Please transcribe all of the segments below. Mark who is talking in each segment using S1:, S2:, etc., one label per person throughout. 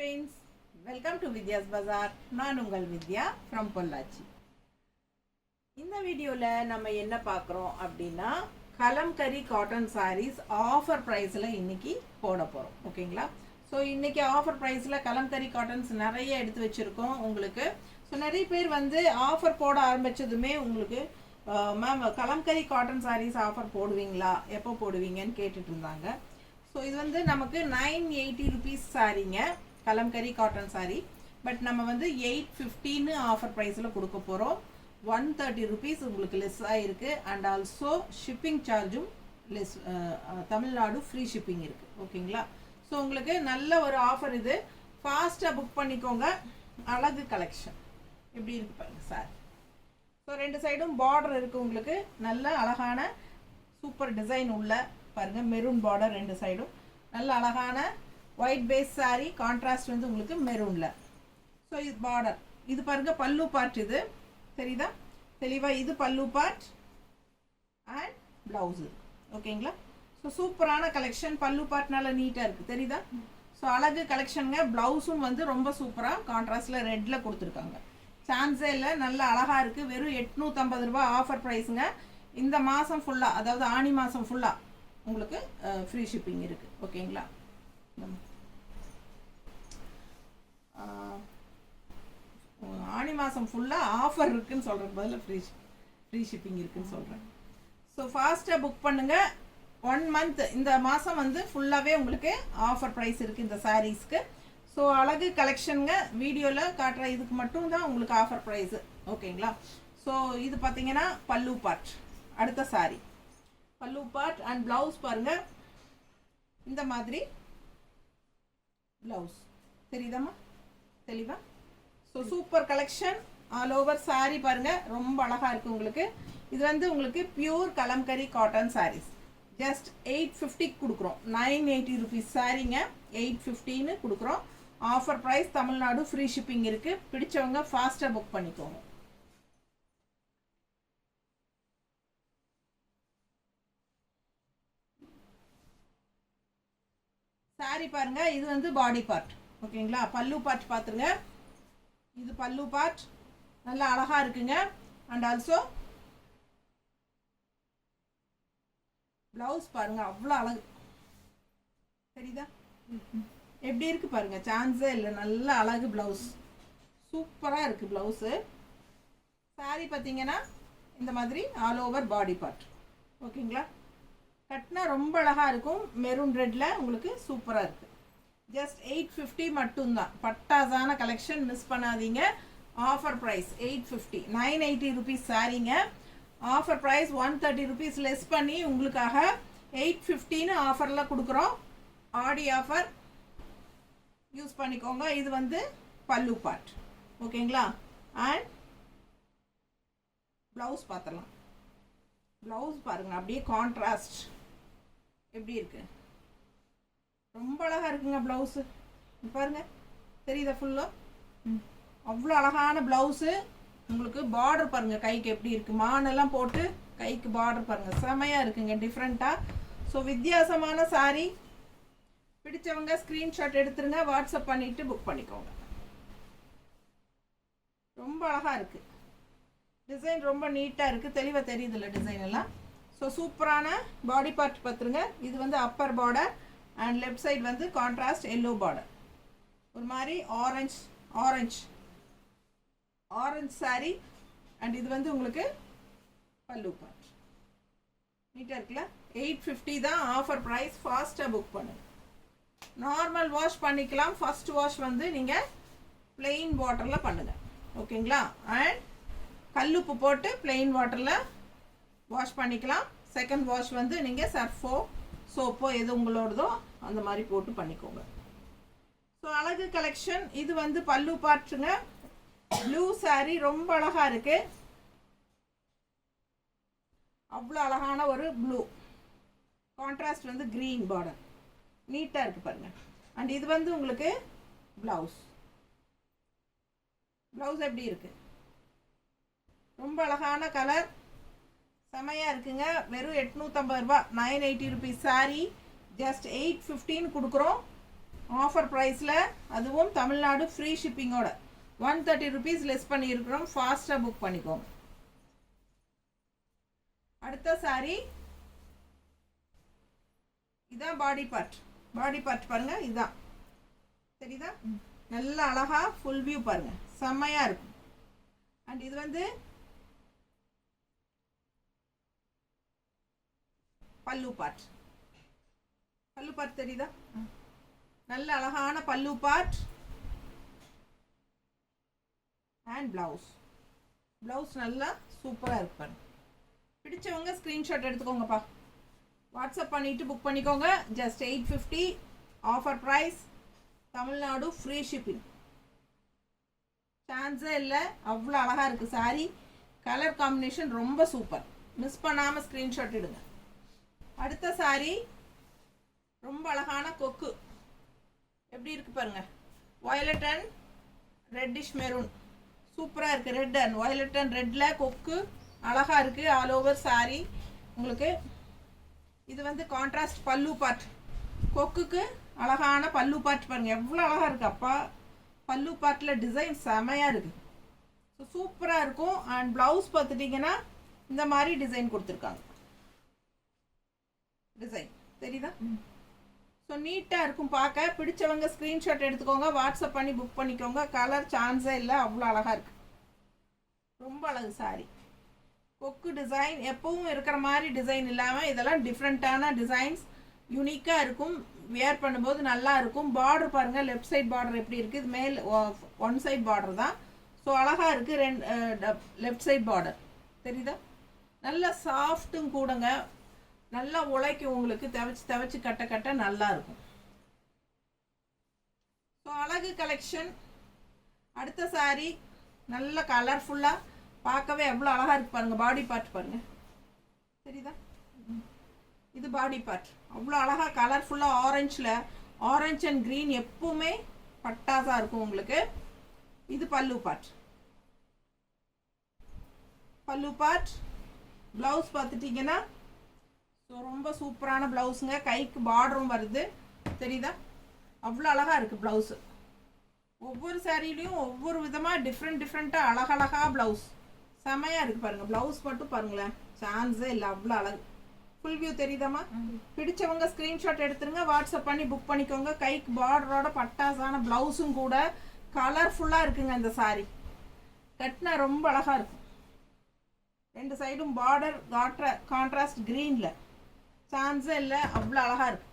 S1: friends, welcome to Vidya's Bazaar. நான் உங்கள் வித்யா from Pollachi. இந்த வீடியோல நம்ம என்ன பார்க்குறோம் அப்படின்னா கலம்கரி காட்டன் sarees ஆஃபர் பிரைஸ்ல இன்னைக்கு போட போறோம். ஓகேங்களா? ஸோ இன்னைக்கு ஆஃபர் பிரைஸ்ல கலம்கரி காட்டன்ஸ் நிறைய எடுத்து வச்சிருக்கோம் உங்களுக்கு. ஸோ நிறைய பேர் வந்து ஆஃபர் போட ஆரம்பிச்சதுமே உங்களுக்கு ma'am kalamkari cotton sarees offer போடுவீங்களா, எப்போ போடுவீங்கன்னு கேட்டுட்டு இருந்தாங்க. ஸோ இது வந்து நமக்கு 980 rupees சாரீங்க, கலம்கரி காட்டன் சாரீ. பட் நம்ம வந்து 850 ஆஃபர் ப்ரைஸில் கொடுக்க போகிறோம். 130 rupees உங்களுக்கு லெஸ் ஆகிருக்கு. அண்ட் ஆல்சோ ஷிப்பிங் சார்ஜும் லெஸ், தமிழ்நாடு ஃப்ரீ ஷிப்பிங் இருக்குது. ஓகேங்களா? ஸோ உங்களுக்கு நல்ல ஒரு ஆஃபர் இது. ஃபாஸ்ட்டாக புக் பண்ணிக்கோங்க. அழகு கலெக்ஷன் எப்படி இருக்கு பாருங்க சார். ஸோ ரெண்டு சைடும் பார்டர் இருக்குது உங்களுக்கு. நல்ல அழகான சூப்பர் டிசைன் உள்ள பாருங்க, மெரூன் பார்டர் ரெண்டு சைடும். நல்ல அழகான ஒயிட் பேஸ் சாரீ, கான்ட்ராஸ்ட் வந்து உங்களுக்கு மெரூன்ல. ஸோ இது பார்டர், இது பாருங்க பல்லு பார்ட், இது தெரியுதா தெளிவா? இது பல்லு பார்ட் அண்ட் பிளவுஸ். ஓகேங்களா? ஸோ சூப்பரான கலெக்ஷன். பல்லு பார்ட் நல்லா நீட்டாக இருக்குது, தெரியுதா? ஸோ அழகு கலெக்ஷனுங்க. பிளவுஸும் வந்து ரொம்ப சூப்பராக கான்ட்ராஸ்டில் ரெட்டில் கொடுத்துருக்காங்க. சான்ஸே இல்லை, நல்ல அழகாக இருக்குது. வெறும் 850 ரூபா ஆஃபர் ப்ரைஸுங்க. இந்த மாதம் ஃபுல்லாக, அதாவது ஆனி மாதம் ஃபுல்லாக உங்களுக்கு ஃப்ரீ ஷிப்பிங் இருக்குது. ஓகேங்களா? ஆனி மாதம் ஃபுல்லாக ஆஃபர் இருக்குன்னு சொல்கிறேன், பதில் ஃப்ரீ ஷிப்பிங் இருக்குன்னு சொல்கிறேன். ஸோ ஃபாஸ்ட்டாக புக் பண்ணுங்கள். 1 month இந்த மாதம் வந்து ஃபுல்லாகவே உங்களுக்கு ஆஃபர் ப்ரைஸ் இருக்குது இந்த சாரீஸ்க்கு. ஸோ அழகு கலெக்ஷனுங்க. வீடியோவில் காட்டுற இதுக்கு மட்டும் தான் உங்களுக்கு ஆஃபர் ப்ரைஸு. ஓகேங்களா? ஸோ இது பார்த்தீங்கன்னா பல்லு பார்ட். அடுத்த சாரீ பல்லு பார்ட் அண்ட் பிளவுஸ் பாருங்க, இந்த மாதிரி பிளவுஸ் தெரியுதாம்மா தெளிவா? So super collection. All over sari பாருங்க, ரொம்ப அழகா இருக்கு உங்களுக்கு. இது வந்து உங்களுக்கு pure Kalamkari cotton saris. Just 850 கொடுக்குறோம். 980 rupees சாரீங்க, 850 கொடுக்குறோம். Offer price, Tamil Nadu free shipping இருக்கு. பிடிச்சவங்க ஃபாஸ்ட்டாக புக் பண்ணிக்கோங்க. சாரி பாருங்க, இது வந்து பாடி பார்ட். ஓகேங்களா? பல்லு பார்ட் பார்த்துருங்க. இது பல்லு பார்ட் நல்லா அழகா இருக்குங்க. அண்ட் ஆல்சோ பிளவுஸ் பாருங்க, அவ்வளோ அழகு, தெரியுதா எப்படி இருக்கு பாருங்க? சான்ஸே இல்லை, நல்ல அழகு பிளவுஸ், சூப்பராக இருக்கு பிளவுஸு. சாரி பார்த்தீங்கன்னா இந்த மாதிரி ஆல் ஓவர் பாடி பார்ட். ஓகேங்களா? கட்டினா ரொம்ப அழகாக இருக்கும். மெரூன் ரெட்டில் உங்களுக்கு சூப்பராக இருக்குது. ஜஸ்ட் 850 மட்டும்தான். பட்டாசான கலெக்ஷன், மிஸ் பண்ணாதீங்க. ஆஃபர் ப்ரைஸ் 850, 980 rupees சாரீங்க. ஆஃபர் ப்ரைஸ் 130 rupees லெஸ் பண்ணி உங்களுக்காக 850 ஆஃபரில் கொடுக்குறோம். ஆடி ஆஃபர் யூஸ் பண்ணிக்கோங்க. இது வந்து பல்லு பார்ட். ஓகேங்களா? அண்ட் ப்ளவுஸ் பார்த்துடலாம். ப்ளவுஸ் பாருங்க, அப்படியே கான்ட்ராஸ்ட் எப்படி இருக்கு, ரொம்ப அழகா இருக்குங்க பிளவுஸு. பாருங்க, தெரியுதா? ஃபுல்லாக அவ்வளோ அழகான பிளவுஸு உங்களுக்கு. பார்டர் பாருங்க, கைக்கு எப்படி இருக்கு, மானெல்லாம் போட்டு கைக்கு பார்டர் பாருங்க, செமையா இருக்குங்க, டிஃப்ரெண்ட்டாக. ஸோ வித்தியாசமான சாரீ. பிடிச்சவங்க ஸ்க்ரீன்ஷாட் எடுத்துருங்க, வாட்ஸ்அப் பண்ணிட்டு புக் பண்ணிக்கோங்க. ரொம்ப அழகா இருக்கு டிசைன், ரொம்ப நீட்டாக இருக்குது, தெளிவாக தெரியுதுல்ல டிசைன் எல்லாம். ஸோ சூப்பரான பாடி பார்ட் பார்த்துருங்க. இது வந்து Appar border and left side வந்து கான்ட்ராஸ்ட் எல்லோ பார்டர். ஒரு மாதிரி ஆரஞ்ச் சாரி. அண்ட் இது வந்து உங்களுக்கு பல்லு பார்ட். நீட்டாக இருக்குல்ல? 850 தான் ஆஃபர் ப்ரைஸ். ஃபாஸ்ட்டாக புக் பண்ணுங்க. நார்மல் வாஷ் பண்ணிக்கலாம். ஃபர்ஸ்ட் வாஷ் வந்து நீங்கள் பிளெயின் வாட்டரில் பண்ணுங்கள். ஓகேங்களா? அண்ட் கல்லுப்பு போட்டு பிளெயின் வாட்டரில் வாஷ் பண்ணிக்கலாம். செகண்ட் வாஷ் வந்து நீங்கள் சர்ஃபோ சோப்போ எது உங்களோடதோ அந்த மாதிரி போட்டு பண்ணிக்கோங்க. ஸோ அழகு கலெக்ஷன். இது வந்து பல்லு பார்ட்டுங்க. ப்ளூ சாரி, ரொம்ப அழகா இருக்கு. அவ்வளோ அழகான ஒரு ப்ளூ, கான்ட்ராஸ்ட் வந்து கிரீன் பார்டர், நீட்டாக இருக்கு பாருங்க. அண்ட் இது வந்து உங்களுக்கு பிளவுஸ் எப்படி இருக்கு? ரொம்ப அழகான கலர், செமையாக இருக்குங்க. வெறும் 850 ரூபா, 980 rupees சாரீ. ஜஸ்ட் 815 கொடுக்குறோம். ஆஃபர் ப்ரைஸில், அதுவும் தமிழ்நாடு ஃப்ரீ ஷிப்பிங்கோட 130 rupees லெஸ் பண்ணியிருக்கிறோம். ஃபாஸ்ட்டாக புக் பண்ணிக்கோங்க. அடுத்த சாரி இதான் பாடி பார்ட். பாடி பார்ட் பாருங்கள், இதுதான் சரிதா? நல்ல அழகா ஃபுல் வியூ பாருங்க, செம்மையா இருக்கும். அண்ட் இது வந்து பல்லு பார்ட். பல்லு பார்ட் தெரியுதா? நல்ல அழகான பல்லு பார்ட். And blouse. பிளவுஸ் நல்லா சூப்பராக இருக்கு பாருங்க. பிடிச்சவங்க ஸ்க்ரீன்ஷாட் எடுத்துக்கோங்கப்பா. வாட்ஸ்அப் பண்ணிட்டு புக் பண்ணிக்கோங்க. Just 850 offer price. Tamil Nadu free shipping. சான்ஸே இல்லை, அவ்வளோ அழகாக இருக்குது சாரி. கலர் காம்பினேஷன் ரொம்ப சூப்பர். மிஸ் பண்ணாமல் ஸ்க்ரீன்ஷாட் எடுங்க. அடுத்த சாரி ரொம்ப அழகான கொக்கு. எப்படி இருக்கு பாருங்க. Violet and reddish maroon. சூப்பராக இருக்குது. ரெட் அண்ட் வயலட் அண்ட் ரெட்டில் கொக்கு அழகாக இருக்குது. ஆல் ஓவர் சாரி உங்களுக்கு. இது வந்து கான்ட்ராஸ்ட் பல்லு பார்ட். கொக்குக்கு அழகான பல்லு பார்ட் பாருங்க, எவ்வளோ அழகாக இருக்குது அப்பா. பல்லு பார்ட்டில் டிசைன் செமையாக இருக்குது. ஸோ சூப்பராக இருக்கும். அண்ட் ப்ளவுஸ் பார்த்துட்டிங்கன்னா இந்த மாதிரி டிசைன் கொடுத்துருக்காங்க. டிசைன் தெரியுதா? ஸோ நீட்டாக இருக்கும் பார்க்க. பிடிச்சவங்க ஸ்க்ரீன்ஷாட் எடுத்துக்கோங்க. வாட்ஸ்அப் பண்ணி புக் பண்ணிக்கோங்க. கலர் சான்ஸே இல்லை, அவ்வளோ அழகாக இருக்குது. ரொம்ப அழகு சாரி. கொக்கு டிசைன் எப்பவும் இருக்கிற மாதிரி டிசைன் இல்லாமல் இதெல்லாம் டிஃப்ரெண்ட்டான டிசைன்ஸ். யூனிக்காக இருக்கும். வியர் பண்ணும்போது நல்லா இருக்கும். பார்டர் பாருங்கள், லெஃப்ட் சைட் பார்டர் எப்படி இருக்குது. இது மேல் ஒன் சைட் பார்டர் தான். ஸோ அழகாக இருக்குது. லெஃப்ட் சைட் பார்டர் தெரியுதா? நல்லா சாஃப்ட்டும் கூடங்க. நல்லா உழைக்கும் உங்களுக்கு. தவச்சு கட்ட கட்ட நல்லா இருக்கும். ஸோ அழகு கலெக்ஷன். அடுத்த சாரி நல்ல கலர்ஃபுல்லாக பார்க்கவே எவ்வளோ அழகாக இருக்குது பாருங்கள். பாடி பார்ட் பாருங்கள், தெரியுதா? இது பாடி பார்ட் அவ்வளோ அழகாக கலர்ஃபுல்லாக ஆரஞ்சில், ஆரஞ்ச் அண்ட் க்ரீன் எப்பவுமே பட்டாசாக இருக்கும் உங்களுக்கு. இது பல்லு பார்ட். பல்லு பார்ட். ப்ளவுஸ் பார்த்துட்டிங்கன்னா ஸோ ரொம்ப சூப்பரான ப்ளவுஸுங்க. கைக்கு பார்டரும் வருது, தெரியுதா? அவ்வளோ அழகாக இருக்குது ப்ளவுஸு. ஒவ்வொரு சாரிலையும் ஒவ்வொரு விதமாக டிஃப்ரெண்ட்டாக அழகழகாக ப்ளவுஸ் செமையாக இருக்குது பாருங்கள். ப்ளவுஸ் மட்டும் பாருங்களேன், சான்ஸே இல்லை, அவ்வளோ அழகு. ஃபுல் வியூ தெரியுதாம்மா? பிடிச்சவங்க ஸ்க்ரீன்ஷாட் எடுத்துருங்க. வாட்ஸ்அப் பண்ணி புக் பண்ணிக்கோங்க. கைக்கு பார்டரோட பட்டாசான ப்ளவுஸும் கூட கலர்ஃபுல்லாக இருக்குங்க. இந்த சாரி கட்டினா ரொம்ப அழகாக இருக்கும். ரெண்டு சைடும் பார்டர் கான்ட்ராஸ்ட் க்ரீனில். சான்ஸே இல்லை, அவ்வளோ அழகாக இருக்கு.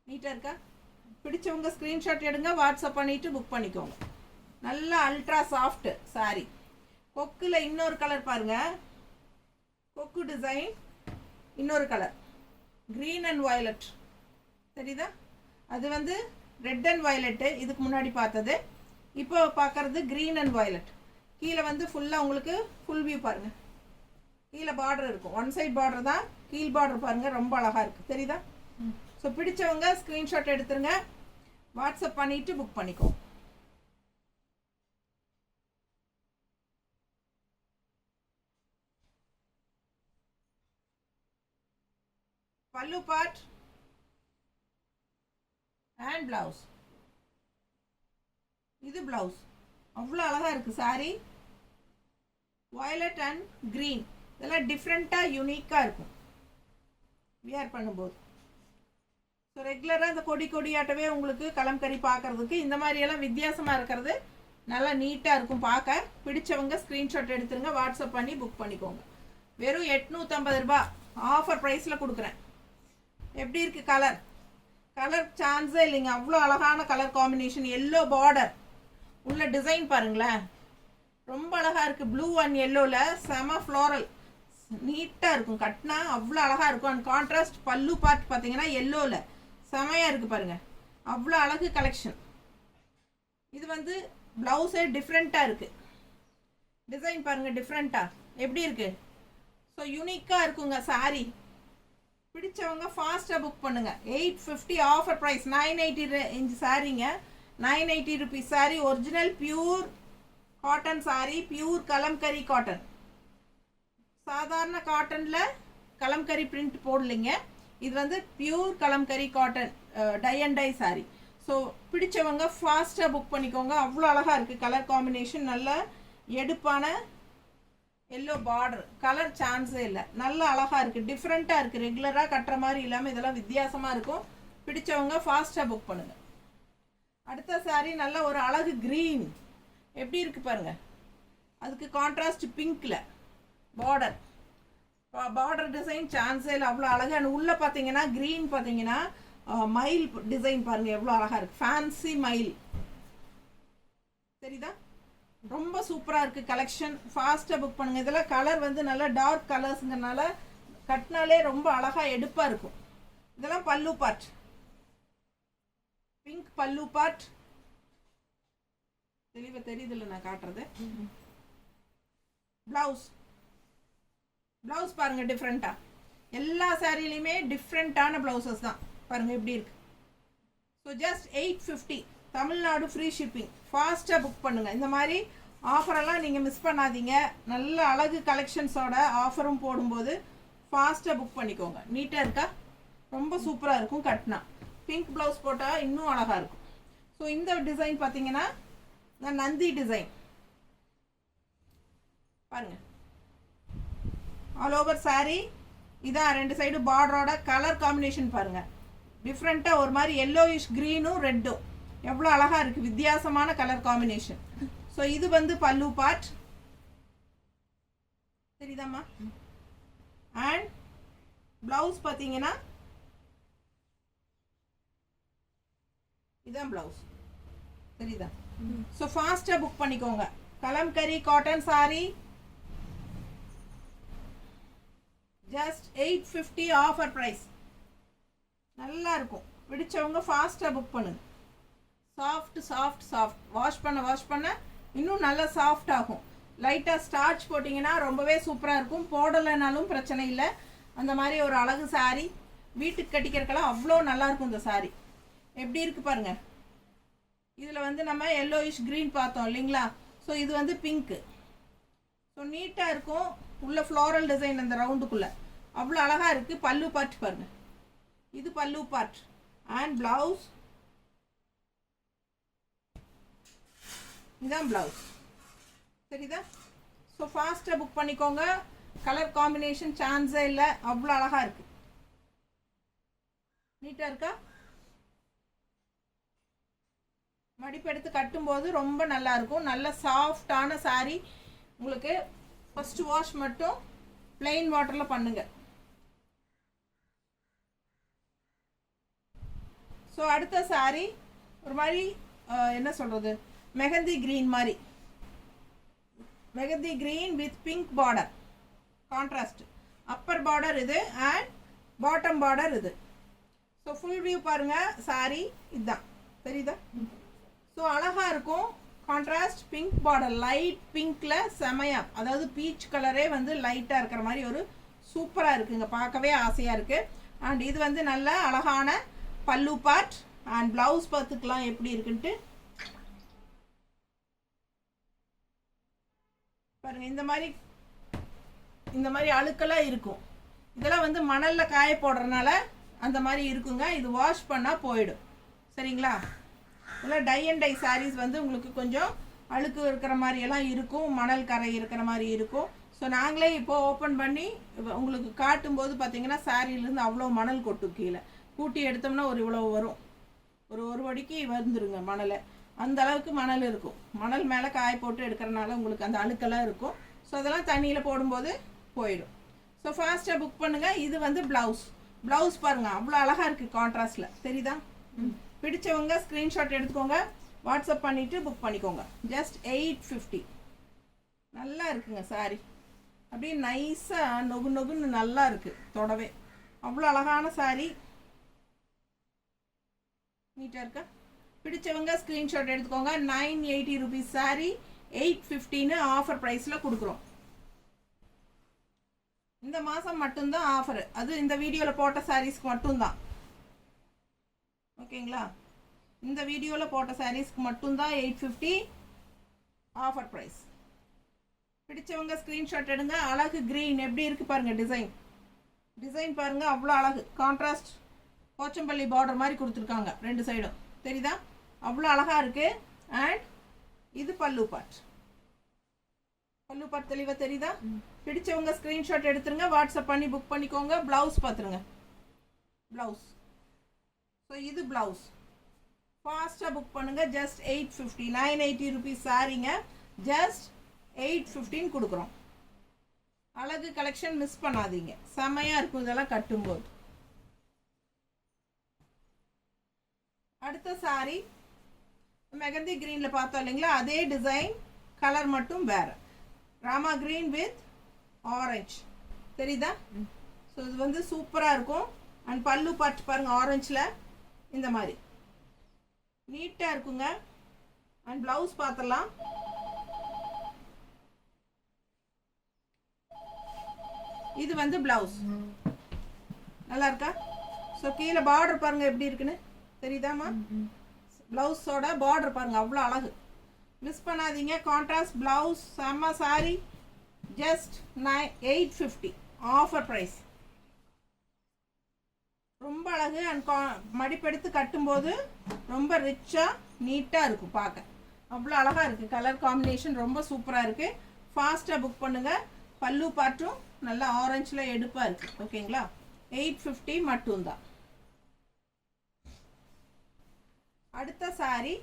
S1: நீட்டாக இருக்கா? பிடிச்சவங்க ஸ்க்ரீன்ஷாட் எடுங்க. வாட்ஸ்அப் பண்ணிவிட்டு புக் பண்ணிக்கோங்க. நல்ல அல்ட்ரா சாஃப்ட் சாரி. கொக்கில் இன்னொரு கலர் பாருங்கள். கொக்கு டிசைன் இன்னொரு கலர் க்ரீன் அண்ட் வயலட் தெரியுதா? அது வந்து ரெட் அண்ட் வயலட்டு இதுக்கு முன்னாடி பார்த்தது. இப்போ பார்க்குறது க்ரீன் அண்ட் வயலட். கீழே வந்து ஃபுல்லாக உங்களுக்கு ஃபுல் வியூ பாருங்கள். கீழே பார்டர் இருக்கும். ஒன் சைட் பார்டர் தான். கீழ் பார்டர் பாருங்கள், ரொம்ப அழகாக இருக்குது, தெரியுதா? ஸோ பிடிச்சவங்க ஸ்க்ரீன்ஷாட் எடுத்துருங்க. வாட்ஸ்அப் பண்ணிவிட்டு புக் பண்ணிக்கோ. பல்லு பார்ட் அண்ட் பிளவுஸ். இது பிளவுஸ் அவ்வளோ அழகாக இருக்குது சாரி. வயலட் அண்ட் க்ரீன் இதெல்லாம் டிஃப்ரெண்ட்டாக யூனிக்காக இருக்கும் வியர் பண்ணும்போது. ஸோ ரெகுலராக இந்த கொடியாட்டவே உங்களுக்கு கலம்கரி பார்க்குறதுக்கு இந்த மாதிரியெல்லாம் வித்தியாசமாக இருக்கிறது நல்லா நீட்டாக இருக்கும் பார்க்க. பிடிச்சவங்க ஸ்க்ரீன்ஷாட் எடுத்துருங்க. வாட்ஸ்அப் பண்ணி புக் பண்ணிக்கோங்க. வெறும் 850 ரூபாய் ஆஃபர் ப்ரைஸில் கொடுக்குறேன். எப்படி இருக்குது கலர்? கலர் சான்ஸே இல்லைங்க, அவ்வளோ அழகான கலர் காம்பினேஷன். எல்லோ பார்டர் உள்ள டிசைன் பாருங்களேன், ரொம்ப அழகாக இருக்குது. ப்ளூ அண்ட் எல்லோவில் செம ஃப்ளோரல் நீட்டாக இருக்கும். கட்டினா அவ்வளோ அழகாக இருக்கும். அண்ட் கான்ட்ராஸ்ட் பல்லு பார்ட் பார்த்தீங்கன்னா எல்லோவில் செமையாக இருக்குது பாருங்கள். அவ்வளோ அழகு கலெக்ஷன். இது வந்து ப்ளவுஸே டிஃப்ரெண்ட்டாக இருக்குது. டிசைன் பாருங்கள் டிஃப்ரெண்ட்டாக எப்படி இருக்குது. ஸோ யூனிக்காக இருக்குங்க சாரி. பிடிச்சவங்க ஃபாஸ்ட்டாக புக் பண்ணுங்கள். 850 ஆஃபர் ப்ரைஸ். 980 இன்ச் சாரீங்க. 980 rupees sari. Original pure cotton sari. Pure Kalamkari cotton. சாதாரண காட்டனில் கலம்கரி பிரிண்ட் போடலைங்க. இது வந்து pure Kalamkari cotton tie and dye sari. So பிடிச்சவங்க ஃபாஸ்ட்டாக புக் பண்ணிக்கோங்க. அவ்வளோ அழகாக இருக்குது. கலர் காம்பினேஷன் நல்ல எடுப்பான எல்லோ பார்டர், கலர் சான்ஸே இல்லை. நல்ல அழகாக இருக்குது, டிஃப்ரெண்ட்டாக இருக்குது. ரெகுலராக கட்டுற மாதிரி இல்லாமல் இதெல்லாம் வித்தியாசமாக இருக்கும். பிடிச்சவங்க ஃபாஸ்ட்டாக புக் பண்ணுங்கள். அடுத்த சாரீ நல்ல ஒரு அழகு க்ரீன் எப்படி இருக்குது பாருங்கள். அதுக்கு கான்ட்ராஸ்ட் பிங்க்கில் பார்டர் டிசைன் சான்ஸே இல்லை, அவ்வளோ அழகாக. அண்ட் உள்ளே பார்த்தீங்கன்னா க்ரீன் பார்த்தீங்கன்னா மயில் டிசைன் பாருங்கள் எவ்வளோ அழகாக இருக்குது. ஃபேன்சி மயில் சரிதா, ரொம்ப சூப்பராக இருக்குது கலெக்ஷன். ஃபாஸ்ட்டாக புக் பண்ணுங்கள். இதெல்லாம் கலர் வந்து நல்லா டார்க் கலர்ஸுங்கிறனால கட்டினாலே ரொம்ப அழகாக எடுப்பாக இருக்கும். இதெல்லாம் பல்லு பார்ட், பிங்க் பல்லு பார்ட். தெளிவாக தெரியுதில்ல நான் காட்டுறது. ப்ளவுஸ் பாருங்கள் டிஃப்ரெண்ட்டாக. எல்லா சாரிலையுமே டிஃப்ரெண்ட்டான ப்ளவுசஸ் தான் பாருங்கள் எப்படி இருக்குது. So just 850 Tamil Nadu free shipping. ஃபாஸ்ட்டாக புக் பண்ணுங்கள். இந்த மாதிரி ஆஃபரெல்லாம் நீங்கள் மிஸ் பண்ணாதீங்க. நல்ல அழகு கலெக்ஷன்ஸோட ஆஃபரும் போடும்போது ஃபாஸ்ட்டாக புக் பண்ணிக்கோங்க. நீட்டாக இருக்கா, ரொம்ப சூப்பராக இருக்கும். கட்டினா பிங்க் ப்ளவுஸ் போட்டால் இன்னும் அழகாக இருக்கும். ஸோ இந்த டிசைன் பார்த்தீங்கன்னா நந்தி டிசைன் பாருங்கள். ஆல் ஓவர் சாரீ இதான். ரெண்டு சைடு பார்டரோட கலர் காம்பினேஷன் பாருங்கள். டிஃப்ரெண்ட்டாக ஒரு மாதிரி எல்லோயிஷ் க்ரீனும் ரெட்டும் எவ்வளோ அழகாக இருக்குது. வித்தியாசமான கலர் காம்பினேஷன். ஸோ இது வந்து பல்லு பார்ட் சரிதாம்மா. அண்ட் ப்ளவுஸ் பார்த்தீங்கன்னா இதுதான் ப்ளவுஸ் சரிதா. ஸோ ஃபாஸ்ட்டாக புக் பண்ணிக்கோங்க. Kalamkari cotton sari just 850 offer price. நல்லா இருக்கும். பிடிச்சவங்க ஃபாஸ்ட்டாக புக் பண்ணுங்க. சாஃப்ட் வாஷ் பண்ண இன்னும் நல்லா சாஃப்ட் ஆகும். லைட்டாக ஸ்டார்ச் போட்டிங்கன்னா ரொம்பவே சூப்பராக இருக்கும். போடலைனாலும் பிரச்சனை இல்லை. அந்த மாதிரி ஒரு அழகு சாரீ வீட்டுக்கு கட்டிக்கிறதுக்கெல்லாம் அவ்வளோ நல்லாயிருக்கும். இந்த சாரீ எப்படி இருக்குது பாருங்கள். இதில் வந்து நம்ம எல்லோயிஷ் க்ரீன் பார்த்தோம் இல்லைங்களா. ஸோ இது வந்து பிங்க்கு. ஸோ நீட்டாக இருக்கும். உள்ள ஃப்ளோரல் டிசைன் அந்த ரவுண்டுக்குள்ளே அவ்வளோ அழகாக இருக்குது. பல்லு பார்ட் பாருங்கள். இது பல்லு பார்ட் அண்ட் ப்ளவுஸ். இதுதான் ப்ளவுஸ் சரிதா. ஸோ ஃபாஸ்ட்டாக புக் பண்ணிக்கோங்க. கலர் காம்பினேஷன் சான்ஸே இல்லை, அவ்வளோ அழகாக இருக்குது. நீட்டாக இருக்கா. மடிப்பெடுத்து கட்டும்போது ரொம்ப நல்லா இருக்கும். நல்ல சாஃப்டான சாரீ. உங்களுக்கு ஃபஸ்ட்டு வாஷ் மட்டும் பிளெயின் வாட்டரில் பண்ணுங்கள். ஸோ அடுத்த சாரீ ஒரு மாதிரி என்ன சொல்கிறது, மெஹந்தி க்ரீன் மாதிரி. Mehndi green with pink border contrast. Appar border இது அண்ட் பாட்டம் பார்டர் இது. ஸோ ஃபுல் வியூ பாருங்கள். சாரீ இதுதான் தெரியுதா. ஸோ அழகாக இருக்கும். கான்ட்ராஸ்ட் பிங்க் பார்டர், லைட் பிங்க்கில் செமையாக, அதாவது பீச் கலரே வந்து லைட்டாக இருக்கிற மாதிரி ஒரு சூப்பராக இருக்குங்க. பார்க்கவே ஆசையாக இருக்குது. அண்ட் இது வந்து நல்ல அழகான பல்லு பார்ட் அண்ட் ப்ளவுஸ் பார்த்துக்கலாம் எப்படி இருக்குன்ட்டு பாருங்கள். இந்த மாதிரி அழுக்கெல்லாம் இருக்கும். இதெல்லாம் வந்து மணலில் காய போடுறதுனால அந்த மாதிரி இருக்குங்க. இது வாஷ் பண்ணால் போயிடும் சரிங்களா. இதெல்லாம் டை அண்ட் டை சாரீஸ் வந்து உங்களுக்கு கொஞ்சம் அழுக்கு இருக்கிற மாதிரியெல்லாம் இருக்கும், மணல் கரை இருக்கிற மாதிரி இருக்கும். ஸோ நாங்களே இப்போது ஓப்பன் பண்ணி உங்களுக்கு காட்டும்போது பார்த்தீங்கன்னா சாரியிலேருந்து அவ்வளோ மணல் கொட்டும். கீழே கூட்டி எடுத்தோம்னா ஒரு இவ்வளோ வரும். ஒரு வடிக்கு வந்துருங்க மணலை. அந்த அளவுக்கு மணல் இருக்கும். மணல் மேலே காய போட்டு எடுக்கிறனால உங்களுக்கு அந்த அழுக்கெல்லாம் இருக்கும். ஸோ அதெல்லாம் தண்ணியில் போடும்போது போயிடும். ஸோ ஃபாஸ்ட்டாக புக் பண்ணுங்கள். இது வந்து ப்ளவுஸ் பாருங்கள் அவ்வளோ அழகாக இருக்குது கான்ட்ராஸ்டில் தெரியுதா. பிடிச்சவங்க ஸ்க்ரீன்ஷாட் எடுத்துக்கோங்க, வாட்ஸ்அப் பண்ணிவிட்டு புக் பண்ணிக்கோங்க. ஜஸ்ட் 850. நல்லா இருக்குங்க சாரி. அப்படியே நைஸாக நொகுன்னு நல்லா இருக்குது தொடவே. அவ்வளோ அழகான சாரி. நீட்டாக இருக்கா. பிடிச்சவங்க ஸ்க்ரீன்ஷாட் எடுத்துக்கோங்க. 980 ருபீஸ் சாரி 850ன்னு ஆஃபர் ப்ரைஸில் கொடுக்குறோம். இந்த மாதம் மட்டும்தான் ஆஃபரு. அது இந்த வீடியோவில் போட்ட சாரீஸ்க்கு மட்டும்தான். ஓகேங்களா. இந்த வீடியோவில் போட்ட சாரீஸ்க்கு மட்டும்தான் 850 ஆஃபர் ப்ரைஸ். பிடிச்சவங்க ஸ்க்ரீன்ஷாட் எடுங்க. அழகு க்ரீன் எப்படி இருக்குது பாருங்கள். டிசைன் பாருங்கள் அவ்வளோ அழகு. கான்ட்ராஸ்ட் போச்சம்பள்ளி பார்டர் மாதிரி கொடுத்துருக்காங்க ரெண்டு சைடும். தெரியுதா? அவ்வளோ அழகாக இருக்குது. அண்ட் இது பல்லு பார்ட். பல்லு பார்ட் தெளிவாக தெரியுதா? பிடிச்சவங்க ஸ்க்ரீன்ஷாட் எடுத்துருங்க, வாட்ஸ்அப் பண்ணி புக் பண்ணிக்கோங்க. ப்ளவுஸ் பார்த்துருங்க. ப்ளவுஸ். ஸோ இது ப்ளவுஸ். ஃபாஸ்ட்டாக புக் பண்ணுங்கள். ஜஸ்ட் 850, 980 ருபீஸ் சாரீங்க. ஜஸ்ட் 815 கொடுக்குறோம். அழகு கலெக்ஷன் மிஸ் பண்ணாதீங்க, செம்மையாக இருக்கும் இதெல்லாம் கட்டும்போது. அடுத்த சாரி மெகந்தி க்ரீனில் பார்த்தோம் இல்லைங்களா, அதே டிசைன், கலர் மட்டும் வேறு. ராமா க்ரீன் வித் ஆரஞ்சு, தெரியுதா? ஸோ இது வந்து சூப்பராக இருக்கும். அண்ட் பல்லு பார்ட் பாருங்கள், ஆரஞ்சில் இந்த மாதிரி நீட்டாக இருக்குங்க. அண்ட் ப்ளவுஸ் பார்த்துடலாம். இது வந்து ப்ளவுஸ் நல்லா இருக்கா? ஸோ கீழே பார்டர் பாருங்கள் எப்படி இருக்குன்னு, தெரியுதாம்மா? ப்ளவுஸோட பார்டர் பாருங்கள், அவ்வளோ அழகு. மிஸ் பண்ணாதீங்க. கான்ட்ராஸ்ட் ப்ளவுஸ், செம்ம சாரி. Just 850 offer price. ரொம்ப அழகு. அண்ட் மடிப்பெடுத்து கட்டும்போது ரொம்ப ரிச்சாக நீட்டாக இருக்கும் பார்க்க. அவ்வளோ அழகாக இருக்குது. கலர் காம்பினேஷன் ரொம்ப சூப்பராக இருக்குது. ஃபாஸ்ட்டாக புக் பண்ணுங்கள். பல்லு பார்ட்டும் நல்லா ஆரஞ்சில் எடுப்பாக இருக்குது. ஓகேங்களா? 850 மட்டும்தான். அடுத்த சாரி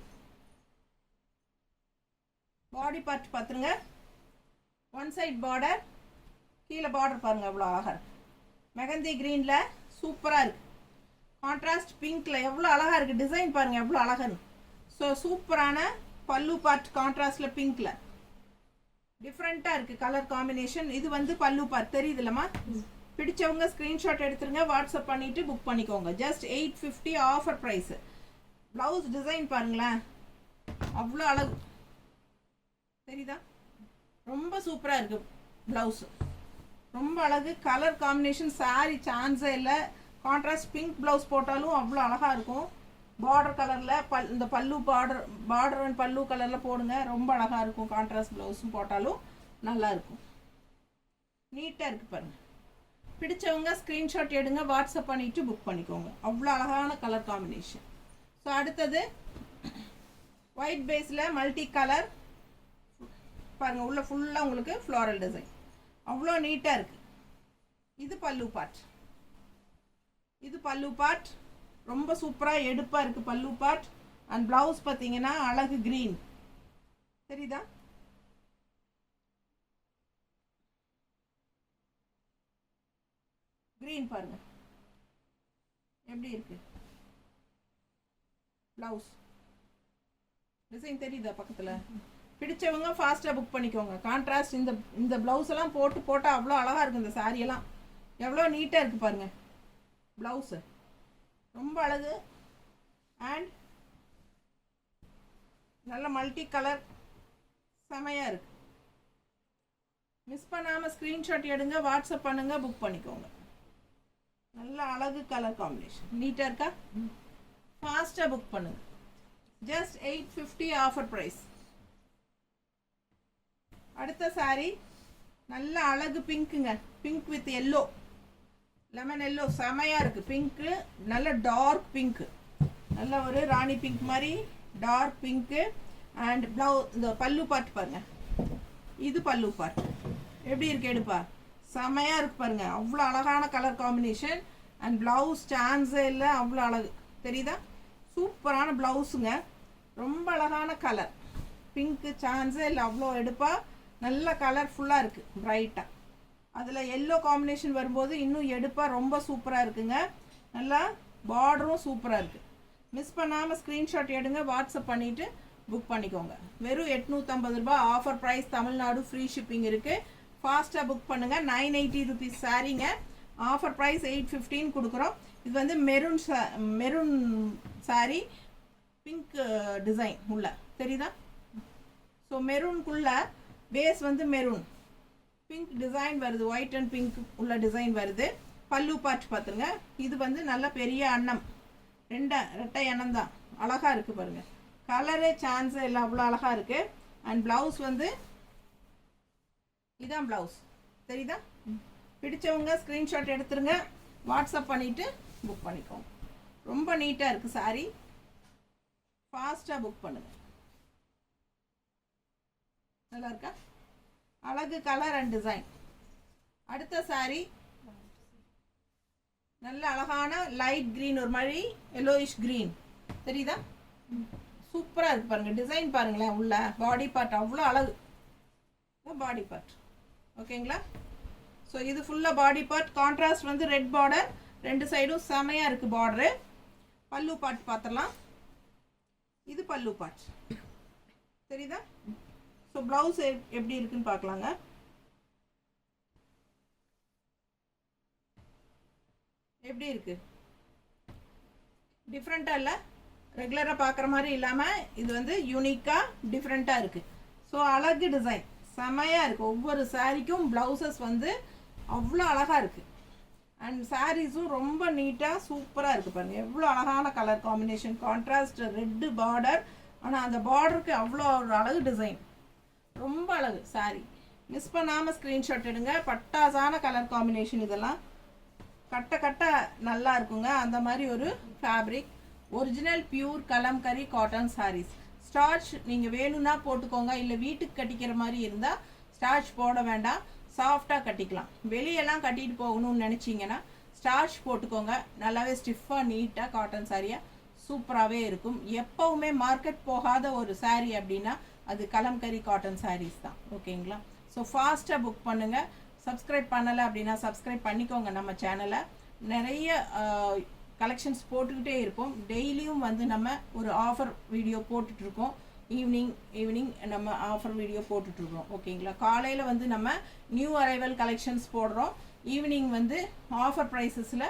S1: பாடி பார்ட் பார்த்துருங்க. ஒன் சைட் பார்டர், கீழே பார்டர் பாருங்கள் அவ்வளோ அழகாக இருக்குது. மெகந்தி க்ரீனில் சூப்பராக இருக்குது. கான்ட்ராஸ்ட் பிங்க்கில் எவ்வளோ அழகாக இருக்குது. டிசைன் பாருங்கள் எவ்வளோ அழகாக. ஸோ சூப்பரான பல்லு பார்ட் கான்ட்ராஸ்டில் பிங்க்கில் டிஃப்ரெண்ட்டாக இருக்குது கலர் காம்பினேஷன். இது வந்து பல்லு பார்ட் தெரியுது இல்லைம்மா? பிடிச்சவங்க ஸ்க்ரீன்ஷாட் எடுத்துருங்க, வாட்ஸ்அப் பண்ணிவிட்டு புக் பண்ணிக்கோங்க. Just 850 offer price. Blouse design பாருங்களேன், அவ்வளோ அழகு, தெரியுதா? ரொம்ப சூப்பராக இருக்குது ப்ளவுஸு, ரொம்ப அழகு. கலர் காம்பினேஷன் சாரி சான்ஸே இல்லை. கான்ட்ராஸ்ட் பிங்க் ப்ளவுஸ் போட்டாலும் அவ்வளோ அழகாக இருக்கும். பார்டர் கலரில் இந்த பல்லு பார்டர் அண்ட் பல்லு கலரில் போடுங்க, ரொம்ப அழகாக இருக்கும். கான்ட்ராஸ்ட் ப்ளவுஸும் போட்டாலும் நல்லா இருக்கும். நீட்டாக இருக்குது பாருங்கள். பிடிச்சவங்க ஸ்க்ரீன்ஷாட் எடுங்க, வாட்ஸ்அப் பண்ணிவிட்டு புக் பண்ணிக்கோங்க. அவ்வளோ அழகான கலர் காம்பினேஷன். ஸோ அடுத்தது ஒயிட் பேஸில் மல்டி கலர் பாருங்கள், உள்ள ஃபுல்லாக உங்களுக்கு ஃப்ளோரல் டிசைன் அவ்வளோ நீட்டாக இருக்குது. இது பல்லு பார்ட். இது பல்லு பார்ட் ரொம்ப சூப்பராக எடுப்பாக இருக்குது பல்லு பார்ட். அண்ட் ப்ளவுஸ் பார்த்தீங்கன்னா அழகு க்ரீன், தெரியுதா? க்ரீன் பாருங்க எப்படி இருக்கு. ப்ளவுஸ் டிசைன் தெரியுதா பக்கத்தில்? பிடிச்சவங்க ஃபாஸ்ட்டாக புக் பண்ணிக்கோங்க. கான்ட்ராஸ்ட் இந்த ப்ளவுஸ் எல்லாம் போட்டால் அவ்வளோ அழகாக இருக்குது. இந்த சாரியெல்லாம் எவ்வளோ நீட்டாக இருக்குது பாருங்கள். ப்ளவுஸு ரொம்ப அழகு. அண்ட் நல்ல மல்டி கலர் செமையாக இருக்குது. மிஸ் பண்ணாமல் ஸ்க்ரீன்ஷாட் எடுங்க, வாட்ஸ்அப் பண்ணுங்கள், புக் பண்ணிக்கோங்க. நல்ல அழகு கலர் காம்பினேஷன், நீட்டாக இருக்கா? ஃபாஸ்ட்டாக புக் பண்ணுங்கள். Just 850 offer price. அடுத்த சாரி நல்ல அழகு பிங்க்குங்க. Pink with yellow, lemon yellow செமையாக இருக்குது. பிங்க்கு நல்ல டார்க் பிங்க்கு, நல்ல ஒரு ராணி பிங்க் மாதிரி டார்க் பிங்க்கு. அண்ட் இந்த பல்லு பார்ட் பாருங்கள், இது பல்லு பார்ட் எப்படி இருக்கு எடுப்பா, செமையாக இருக்கு பாருங்க. அவ்வளோ அழகான கலர் காம்பினேஷன். அண்ட் ப்ளவுஸ் சான்ஸே இல்லை, அவ்வளோ அழகு, தெரியுதா? சூப்பரான ப்ளவுஸுங்க, ரொம்ப அழகான கலர். பிங்க்கு சான்ஸே இல்லை, அவ்வளோ எடுப்பா. நல்ல கலர்ஃபுல்லாக இருக்குது, ப்ரைட்டாக. அதில் எல்லோ காம்பினேஷன் வரும்போது இன்னும் எடுப்பாக ரொம்ப சூப்பராக இருக்குங்க. நல்லா பார்டரும் சூப்பராக இருக்குது. மிஸ் பண்ணாமல் ஸ்க்ரீன்ஷாட் எடுங்க, வாட்ஸ்அப் பண்ணிவிட்டு புக் பண்ணிக்கோங்க. வெறும் 850 ரூபாய் offer price. Tamil Nadu free shipping இருக்குது. ஃபாஸ்ட்டாக புக் பண்ணுங்கள். 980 ருபீஸ் சாரீங்க. ஆஃபர் ப்ரைஸ் 815 கொடுக்குறோம். இது வந்து மெரூன் சாரீ, பிங்க் டிசைன் உள்ள, தெரியுதா? ஸோ மெரூனுக்குள்ள பேஸ் வந்து மெரூன், பிங்க் டிசைன் வருது, ஒயிட் அண்ட் பிங்க் உள்ள டிசைன் வருது. பல்லு பார்ட் பார்த்துருங்க. இது வந்து நல்ல பெரிய அன்னம், ரெட்டை அன்னம் தான், அழகாக இருக்குது பாருங்கள். கலரே சான்ஸே இல்லை, அவ்வளோ அழகாக இருக்குது. அண்ட் ப்ளவுஸ் வந்து இதான் ப்ளவுஸ், தெரியுதா? பிடிச்சவங்க ஸ்க்ரீன்ஷாட் எடுத்துருங்க, வாட்ஸ்அப் பண்ணிவிட்டு புக் பண்ணிக்கோங்க. ரொம்ப நீட்டாக இருக்குது சாரீ. ஃபாஸ்ட்டாக புக் பண்ணுங்கள். நல்லா இருக்கா? அழகு கலர் அண்ட் டிசைன். அடுத்த saree நல்ல அழகான லைட் க்ரீன், ஒரு மாதிரி எல்லோயிஷ் க்ரீன் தெரியுதா? சூப்பராக இருக்கு பாருங்கள். டிசைன் பாருங்களேன். உள்ள பாடி பார்ட் அவ்வளோ அழகு. பாடி பார்ட் ஓகேங்களா? ஸோ இது ஃபுல்லாக பாடி பார்ட். கான்ட்ராஸ்ட் வந்து ரெட் பார்டர், ரெண்டு சைடும் செமையாக இருக்குது பார்டரு. பல்லு பார்ட் பார்த்துடலாம். இது பல்லு பார்ட் தெரியுதா? ஸோ ப்ளவுஸ் எப்படி இருக்குன்னு பார்க்கலாங்க. எப்படி இருக்கு? டிஃப்ரெண்ட்டாக இல்லை, ரெகுலராக பார்க்குற மாதிரி இல்லாமல் இது வந்து யூனிக்காக டிஃப்ரெண்ட்டாக இருக்குது. ஸோ அழகு டிசைன் செமையாக இருக்குது. ஒவ்வொரு சாரீக்கும் ப்ளவுசஸ் வந்து அவ்வளோ அழகாக இருக்குது. அண்ட் சாரீஸும் ரொம்ப நீட்டாக சூப்பராக இருக்குது பாருங்கள். எவ்வளோ அழகான colour combination, contrast red border. ஆனால் அந்த பார்டருக்கு அவ்வளோ ஒரு அழகு டிசைன், ரொம்ப அழகு சாரீ. மிஸ் பண்ணாமல் ஸ்க்ரீன்ஷாட் எடுங்க. பட்டாசான கலர் காம்பினேஷன். இதெல்லாம் கட்ட கட்ட நல்லா இருக்குங்க. அந்த மாதிரி ஒரு fabric. Original pure Kalamkari cotton saris. Starch நீங்கள் வேணும்னா போட்டுக்கோங்க, இல்லை வீட்டுக்கு கட்டிக்கிற மாதிரி இருந்தால் ஸ்டார்ச் போட வேண்டாம், சாஃப்டாக கட்டிக்கலாம். வெளியெல்லாம் கட்டிட்டு போகணும்னு நினச்சிங்கன்னா ஸ்டார்ச் போட்டுக்கோங்க. நல்லாவே ஸ்டிஃபாக நீட்டாக காட்டன் சாரியாக சூப்பராகவே இருக்கும். எப்போவுமே மார்க்கெட் போகாத ஒரு சாரீ அப்படின்னா அது கலம்கரி காட்டன் சாரீஸ் தான். ஓகேங்களா? ஸோ ஃபாஸ்ட்டாக புக் பண்ணுங்கள். சப்ஸ்கிரைப் பண்ணலை அப்படின்னா சப்ஸ்கிரைப் பண்ணிக்கோங்க. நம்ம சேனலை நிறைய கலெக்ஷன்ஸ் போட்டுக்கிட்டே இருப்போம். டெய்லியும் வந்து நம்ம ஒரு ஆஃபர் வீடியோ போட்டுட்ருக்கோம். ஈவினிங் நம்ம ஆஃபர் வீடியோ போட்டுட்ருக்கோம். ஓகேங்களா? காலையில் வந்து நம்ம நியூ அரைவல் கலெக்ஷன்ஸ் போடுறோம், ஈவினிங் வந்து ஆஃபர் ப்ரைஸஸில்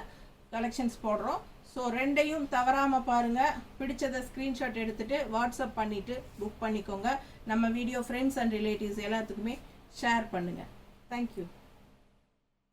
S1: கலெக்ஷன்ஸ் போடுறோம். ஸோ ரெண்டையும் தவறாமல் பாருங்கள். பிடிச்சதை ஸ்க்ரீன்ஷாட் எடுத்துகிட்டு வாட்ஸ்அப் பண்ணிவிட்டு புக் பண்ணிக்கோங்க. நம்ம வீடியோ ஃப்ரெண்ட்ஸ் அண்ட் ரிலேட்டிவ்ஸ் எல்லாத்துக்குமே ஷேர் பண்ணுங்கள். தேங்க்யூ.